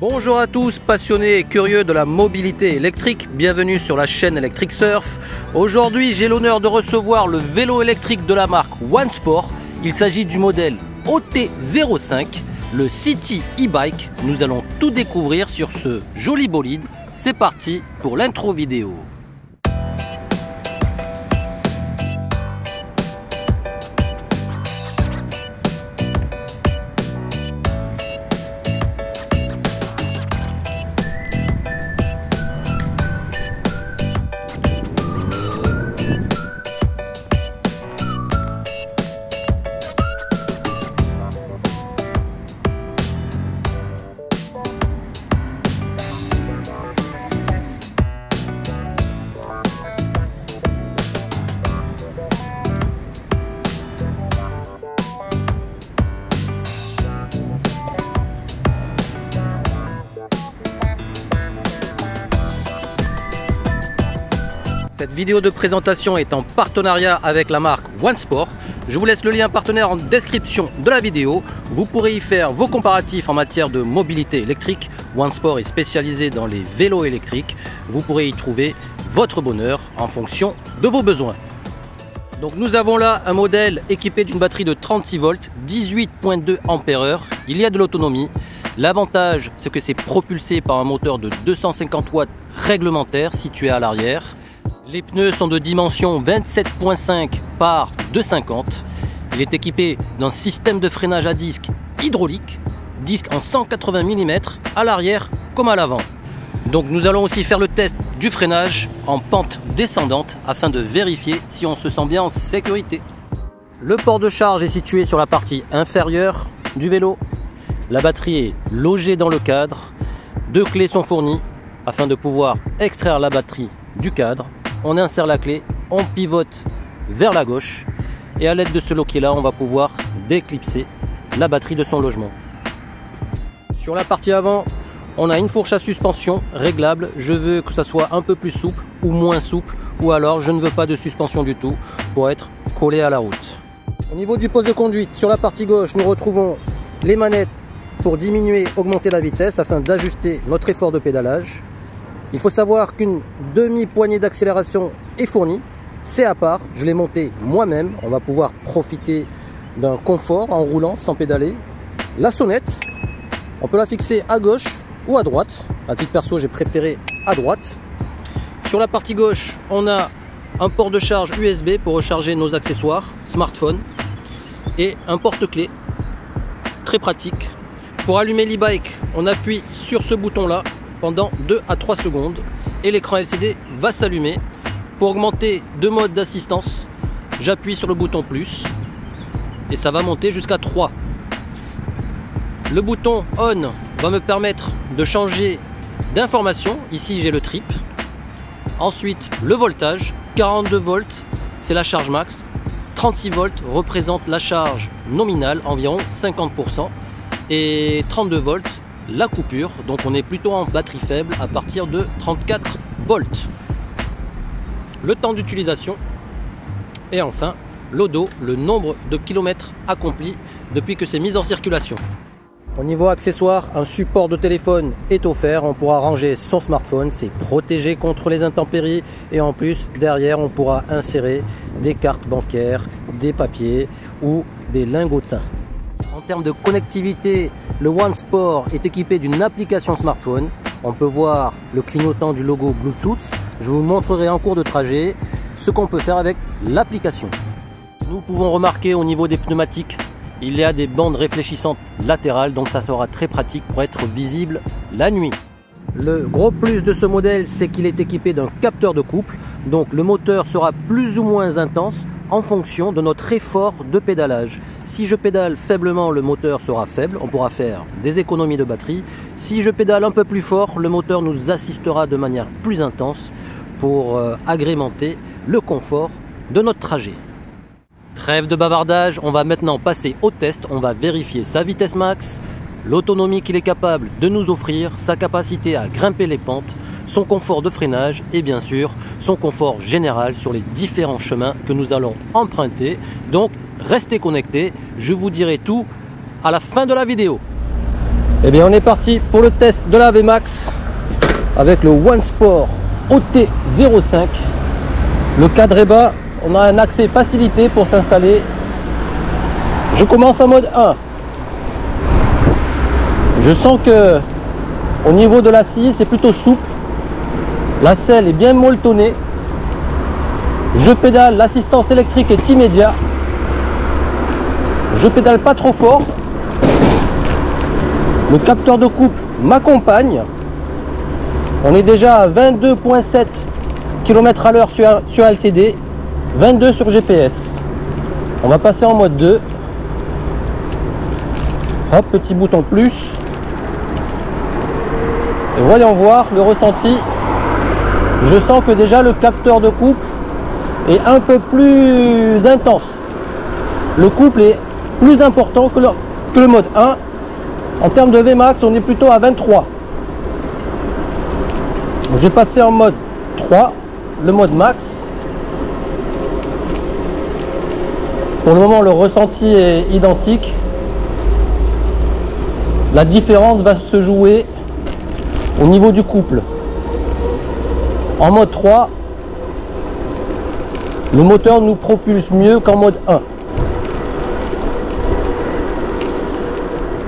Bonjour à tous passionnés et curieux de la mobilité électrique, bienvenue sur la chaîne Electric Surf. Aujourd'hui j'ai l'honneur de recevoir le vélo électrique de la marque OneSport. Il s'agit du modèle OT05, le City e-bike. Nous allons tout découvrir sur ce joli bolide. C'est parti pour l'intro vidéo. Cette vidéo de présentation est en partenariat avec la marque OneSport. Je vous laisse le lien partenaire en description de la vidéo. Vous pourrez y faire vos comparatifs en matière de mobilité électrique. OneSport est spécialisé dans les vélos électriques. Vous pourrez y trouver votre bonheur en fonction de vos besoins. Donc nous avons là un modèle équipé d'une batterie de 36 volts, 18,2 ampères. Il y a de l'autonomie. L'avantage, c'est que c'est propulsé par un moteur de 250 watts réglementaire situé à l'arrière. Les pneus sont de dimension 27,5 par 2,50. Il est équipé d'un système de freinage à disque hydraulique, disque en 180 mm à l'arrière comme à l'avant. Donc nous allons aussi faire le test du freinage en pente descendante afin de vérifier si on se sent bien en sécurité. Le port de charge est situé sur la partie inférieure du vélo. La batterie est logée dans le cadre. 2 clés sont fournies afin de pouvoir extraire la batterie du cadre. On insère la clé, on pivote vers la gauche et à l'aide de ce loquet là on va pouvoir déclipser la batterie de son logement. Sur la partie avant on a une fourche à suspension réglable. Je veux que ça soit un peu plus souple ou moins souple, ou alors je ne veux pas de suspension du tout pour être collé à la route. Au niveau du poste de conduite, sur la partie gauche nous retrouvons les manettes pour diminuer, augmenter la vitesse afin d'ajuster notre effort de pédalage. Il faut savoir qu'une demi-poignée d'accélération est fournie, c'est à part, je l'ai monté moi-même, on va pouvoir profiter d'un confort en roulant sans pédaler. La sonnette, on peut la fixer à gauche ou à droite, à titre perso j'ai préféré à droite. Sur la partie gauche, on a un port de charge USB pour recharger nos accessoires, smartphone, et un porte-clés, très pratique. Pour allumer l'e-bike, on appuie sur ce bouton là, pendant 2 à 3 secondes et l'écran LCD va s'allumer. Pour augmenter 2 modes d'assistance, j'appuie sur le bouton plus et ça va monter jusqu'à 3. Le bouton on va me permettre de changer d'information. Ici j'ai le trip. Ensuite le voltage, 42 volts c'est la charge max, 36 volts représente la charge nominale, environ 50%, et 32 volts la coupure, donc on est plutôt en batterie faible à partir de 34 volts. Le temps d'utilisation et enfin l'odo, le nombre de kilomètres accomplis depuis que c'est mis en circulation. Au niveau accessoires, un support de téléphone est offert, on pourra ranger son smartphone, c'est protégé contre les intempéries et en plus derrière on pourra insérer des cartes bancaires, des papiers ou des lingotins. En termes de connectivité, le OneSport est équipé d'une application smartphone. On peut voir le clignotant du logo Bluetooth. Je vous montrerai en cours de trajet ce qu'on peut faire avec l'application. Nous pouvons remarquer au niveau des pneumatiques, il y a des bandes réfléchissantes latérales, donc ça sera très pratique pour être visible la nuit. Le gros plus de ce modèle, c'est qu'il est équipé d'un capteur de couple, donc le moteur sera plus ou moins intense en fonction de notre effort de pédalage. Si je pédale faiblement, le moteur sera faible, on pourra faire des économies de batterie. Si je pédale un peu plus fort, le moteur nous assistera de manière plus intense pour agrémenter le confort de notre trajet. Trêve de bavardage, on va maintenant passer au test, on va vérifier sa vitesse max, l'autonomie qu'il est capable de nous offrir, sa capacité à grimper les pentes, son confort de freinage et bien sûr son confort général sur les différents chemins que nous allons emprunter. Donc restez connectés, je vous dirai tout à la fin de la vidéo. Et bien on est parti pour le test de la VMAX avec le OneSport OT05. Le cadre est bas, on a un accès facilité pour s'installer. Je commence en mode 1. Je sens que au niveau de l'assise c'est plutôt souple. La selle est bien molletonnée. Je pédale, l'assistance électrique est immédiate. Je pédale pas trop fort. Le capteur de couple m'accompagne. On est déjà à 22,7 km/h sur LCD, 22 sur GPS. On va passer en mode 2. Hop, petit bouton plus. Et voyons voir le ressenti. Je sens que déjà le capteur de couple est un peu plus intense. Le couple est plus important que le mode 1. En termes de VMAX, on est plutôt à 23. Je vais passer en mode 3, le mode max. Pour le moment, le ressenti est identique. La différence va se jouer au niveau du couple. En mode 3, le moteur nous propulse mieux qu'en mode 1.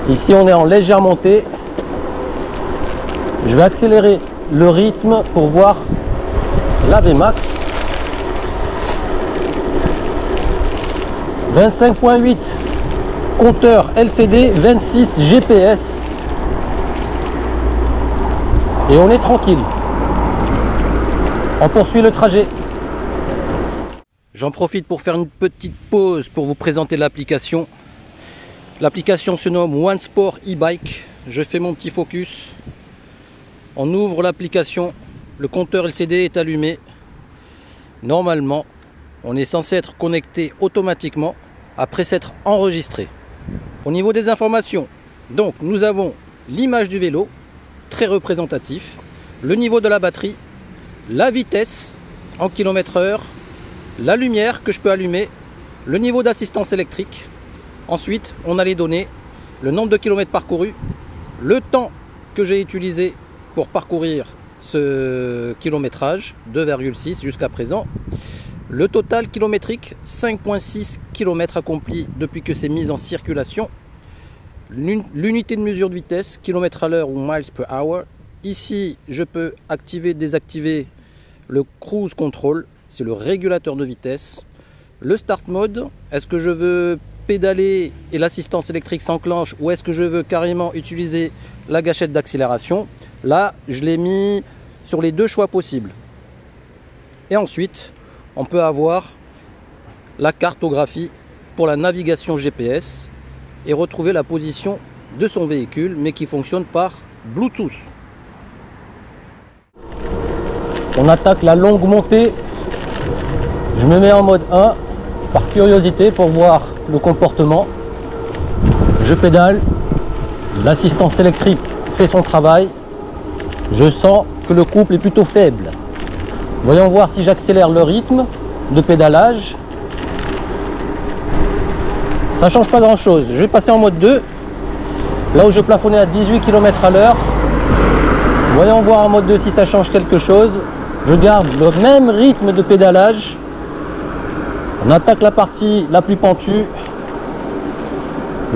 Ici, on est en légère montée. Je vais accélérer le rythme pour voir la VMAX. 25,8 compteur LCD, 26 GPS. Et on est tranquille. On poursuit le trajet. J'en profite pour faire une petite pause pour vous présenter l'application. L'application se nomme OneSport e-bike. Je fais mon petit focus. On ouvre l'application. Le compteur LCD est allumé. Normalement, on est censé être connecté automatiquement après s'être enregistré. Au niveau des informations, donc nous avons l'image du vélo, très représentatif, le niveau de la batterie, la vitesse en km/h, la lumière que je peux allumer, le niveau d'assistance électrique. Ensuite, on a les données, le nombre de kilomètres parcourus, le temps que j'ai utilisé pour parcourir ce kilométrage, 2,6 jusqu'à présent. Le total kilométrique, 5,6 km accomplis depuis que c'est mis en circulation. L'unité de mesure de vitesse, km/h ou miles per hour. Ici, je peux activer, désactiver le cruise control, c'est le régulateur de vitesse. Le start mode, est-ce que je veux pédaler et l'assistance électrique s'enclenche ou est-ce que je veux carrément utiliser la gâchette d'accélération? Là, je l'ai mis sur les deux choix possibles. Et ensuite, on peut avoir la cartographie pour la navigation GPS et retrouver la position de son véhicule, mais qui fonctionne par Bluetooth. On attaque la longue montée. Je me mets en mode 1 par curiosité pour voir le comportement. Je pédale, l'assistance électrique fait son travail. Je sens que le couple est plutôt faible. Voyons voir si j'accélère le rythme de pédalage. Ça change pas grand chose. Je vais passer en mode 2, là où je plafonnais à 18 km/h. Voyons voir en mode 2 si ça change quelque chose. Je garde le même rythme de pédalage. On attaque la partie la plus pentue.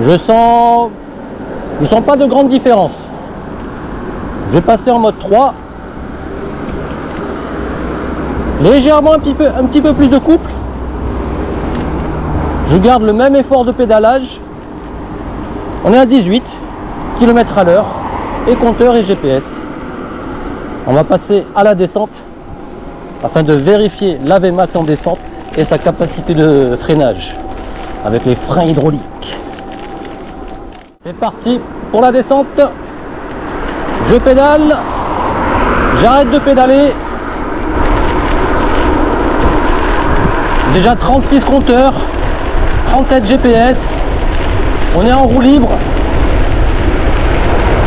Je sens pas de grande différence. Je vais passer en mode 3. Légèrement un petit peu plus de couple. Je garde le même effort de pédalage. On est à 18 km/h et compteur et GPS. On va passer à la descente afin de vérifier la VMAX en descente et sa capacité de freinage avec les freins hydrauliques. C'est parti pour la descente. Je pédale, j'arrête de pédaler. Déjà 36 compteurs, 37 GPS. On est en roue libre.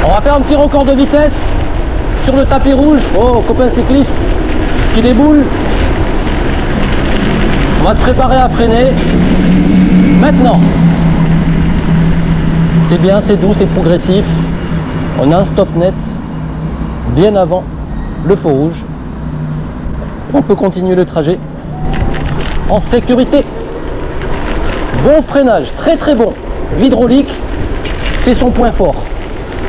On va faire un petit record de vitesse sur le tapis rouge. Oh, copain cycliste qui déboule. On va se préparer à freiner. Maintenant. C'est bien, c'est doux, c'est progressif. On a un stop net bien avant le feu rouge. On peut continuer le trajet en sécurité. Bon freinage, très très bon. L'hydraulique, c'est son point fort.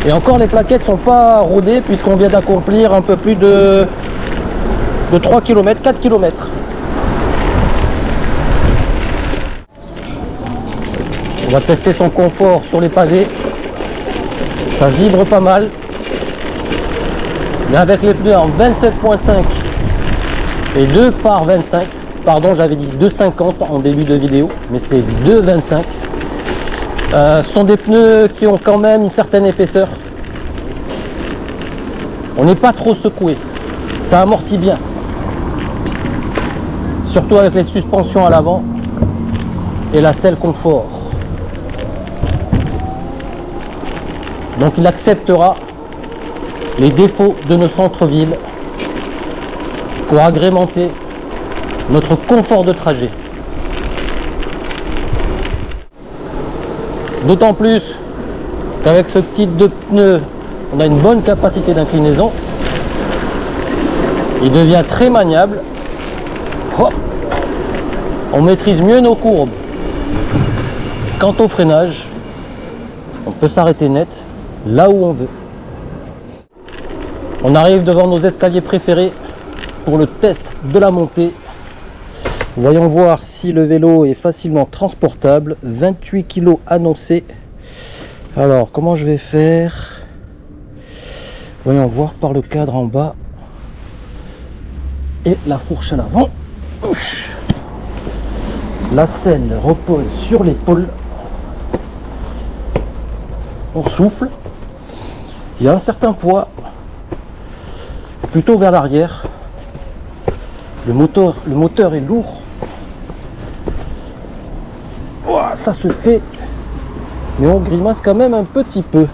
Et encore, les plaquettes sont pas rodées puisqu'on vient d'accomplir un peu plus de 3 km, 4 km. On va tester son confort sur les pavés. Ça vibre pas mal. Mais avec les pneus en 27.5 et 2 par 25. Pardon, j'avais dit 2,50 en début de vidéo, mais c'est 2,25. Ce sont des pneus qui ont quand même une certaine épaisseur. On n'est pas trop secoué. Ça amortit bien. Surtout avec les suspensions à l'avant et la selle confort. Donc il acceptera les défauts de nos centres-villes pour agrémenter notre confort de trajet. D'autant plus qu'avec ce type de pneu, on a une bonne capacité d'inclinaison. Il devient très maniable. Hop. On maîtrise mieux nos courbes. Quant au freinage, on peut s'arrêter net là où on veut. On arrive devant nos escaliers préférés pour le test de la montée. Voyons voir si le vélo est facilement transportable. 28 kg annoncé. Alors, comment je vais faire? Voyons voir par le cadre en bas. Et la fourche à l'avant. La selle repose sur l'épaule. On souffle. Il y a un certain poids plutôt vers l'arrière. Le moteur est lourd. Ouah, ça se fait, mais on grimace quand même un petit peu.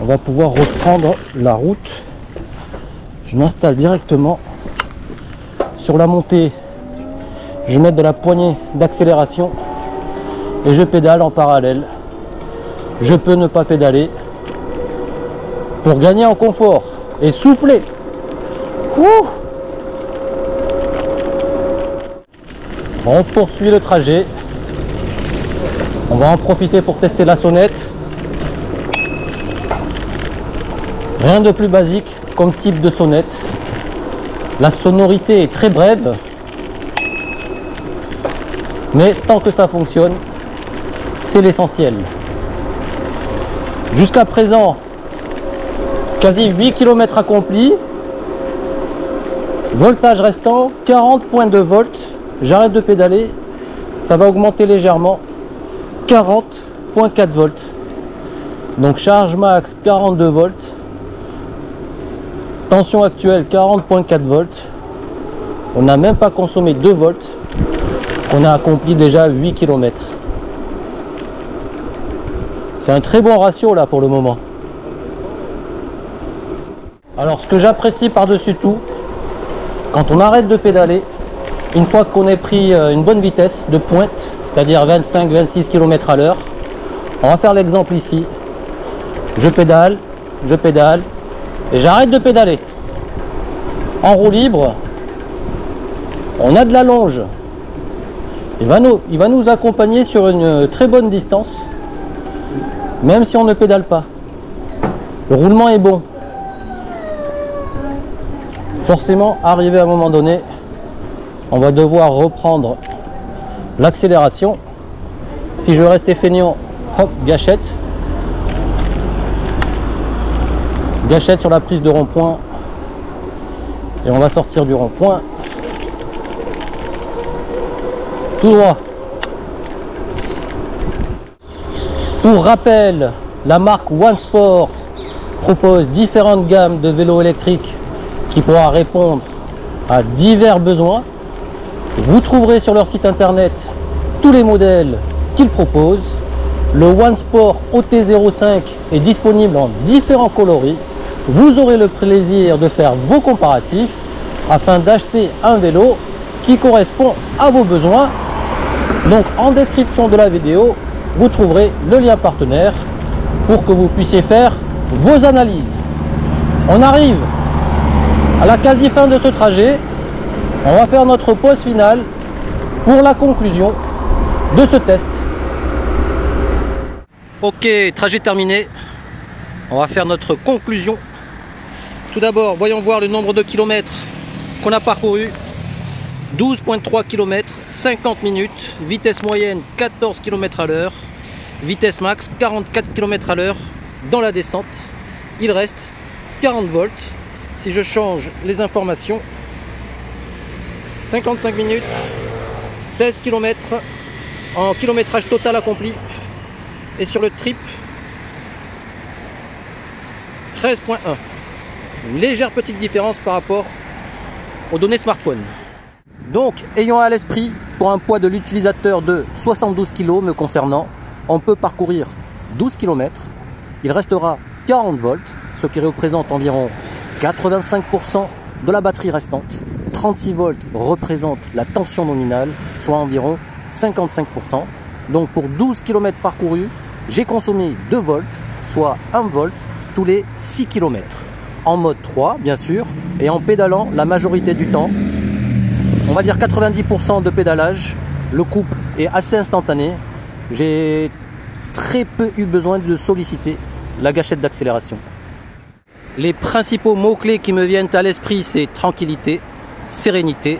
On va pouvoir reprendre la route. Je m'installe directement sur la montée. Je mets de la poignée d'accélération et je pédale en parallèle. Je peux ne pas pédaler pour gagner en confort et souffler. Ouh. On poursuit le trajet. On va en profiter pour tester la sonnette. Rien de plus basique comme type de sonnette. La sonorité est très brève. Mais tant que ça fonctionne, c'est l'essentiel. Jusqu'à présent, quasi 8 km accomplis. Voltage restant, 40,2 volts. J'arrête de pédaler, ça va augmenter légèrement, 40,4 volts. Donc charge max 42 volts. Tension actuelle 40,4 volts. On n'a même pas consommé 2 volts. On a accompli déjà 8 km. C'est un très bon ratio là pour le moment. Alors ce que j'apprécie par-dessus tout, quand on arrête de pédaler, une fois qu'on ait pris une bonne vitesse de pointe, c'est-à-dire 25-26 km à l'heure, on va faire l'exemple ici. Je pédale et j'arrête de pédaler. En roue libre, on a de la longe. Il va nous accompagner sur une très bonne distance, même si on ne pédale pas. Le roulement est bon. Forcément, arrivé à un moment donné, on va devoir reprendre l'accélération. Si je veux rester feignant, hop, gâchette. Gâchette sur la prise de rond-point. Et on va sortir du rond-point. Tout droit. Pour rappel, la marque OneSport propose différentes gammes de vélos électriques qui pourra répondre à divers besoins. Vous trouverez sur leur site internet tous les modèles qu'ils proposent. Le OneSport OT05 est disponible en différents coloris. Vous aurez le plaisir de faire vos comparatifs afin d'acheter un vélo qui correspond à vos besoins. Donc en description de la vidéo, vous trouverez le lien partenaire pour que vous puissiez faire vos analyses. On arrive à la quasi fin de ce trajet. On va faire notre pause finale pour la conclusion de ce test. Ok, trajet terminé. On va faire notre conclusion. Tout d'abord, voyons voir le nombre de kilomètres qu'on a parcouru. 12,3 km, 50 minutes, vitesse moyenne 14 km à l'heure, vitesse max 44 km à l'heure dans la descente. Il reste 40 volts. Si je change les informations, 55 minutes, 16 km en kilométrage total accompli. Et sur le trip, 13,1. Une légère petite différence par rapport aux données smartphone. Donc, ayant à l'esprit, pour un poids de l'utilisateur de 72 kg me concernant, on peut parcourir 12 km. Il restera 40 volts, ce qui représente environ 85% de la batterie restante. 36 volts représente la tension nominale, soit environ 55%. Donc pour 12 km parcourus, j'ai consommé 2 volts, soit 1 volt tous les 6 km. En mode 3, bien sûr, et en pédalant la majorité du temps. On va dire 90% de pédalage. Le couple est assez instantané. J'ai très peu eu besoin de solliciter la gâchette d'accélération. Les principaux mots-clés qui me viennent à l'esprit, c'est tranquillité, sérénité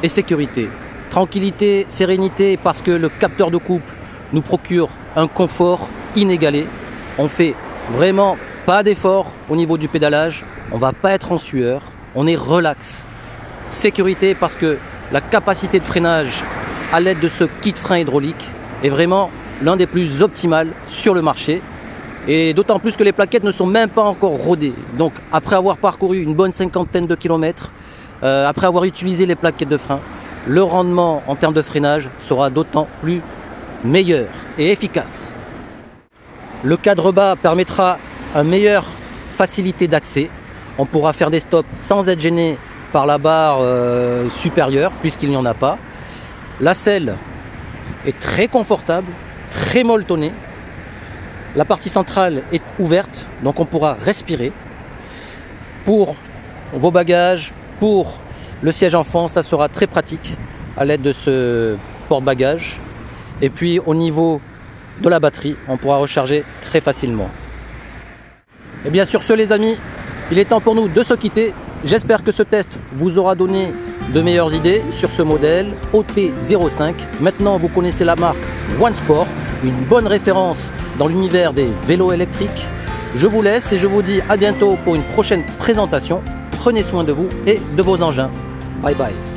et sécurité. Tranquillité, sérénité parce que le capteur de couple nous procure un confort inégalé. On fait vraiment pas d'effort au niveau du pédalage. On va pas être en sueur. On est relax. Sécurité parce que la capacité de freinage à l'aide de ce kit frein hydraulique est vraiment l'un des plus optimales sur le marché. Et d'autant plus que les plaquettes ne sont même pas encore rodées. Donc après avoir parcouru une bonne cinquantaine de kilomètres, après avoir utilisé les plaquettes de frein, le rendement en termes de freinage sera d'autant plus meilleur et efficace. Le cadre bas permettra une meilleure facilité d'accès. On pourra faire des stops sans être gêné par la barre supérieure puisqu'il n'y en a pas. La selle est très confortable, très molletonnée. La partie centrale est ouverte, donc on pourra respirer. Pour vos bagages, pour le siège enfant, ça sera très pratique à l'aide de ce porte-bagages. Et puis au niveau de la batterie, on pourra recharger très facilement. Et bien sur ce les amis, il est temps pour nous de se quitter. J'espère que ce test vous aura donné de meilleures idées sur ce modèle OT05. Maintenant vous connaissez la marque OneSport, une bonne référence dans l'univers des vélos électriques. Je vous laisse et je vous dis à bientôt pour une prochaine présentation. Prenez soin de vous et de vos engins. Bye bye.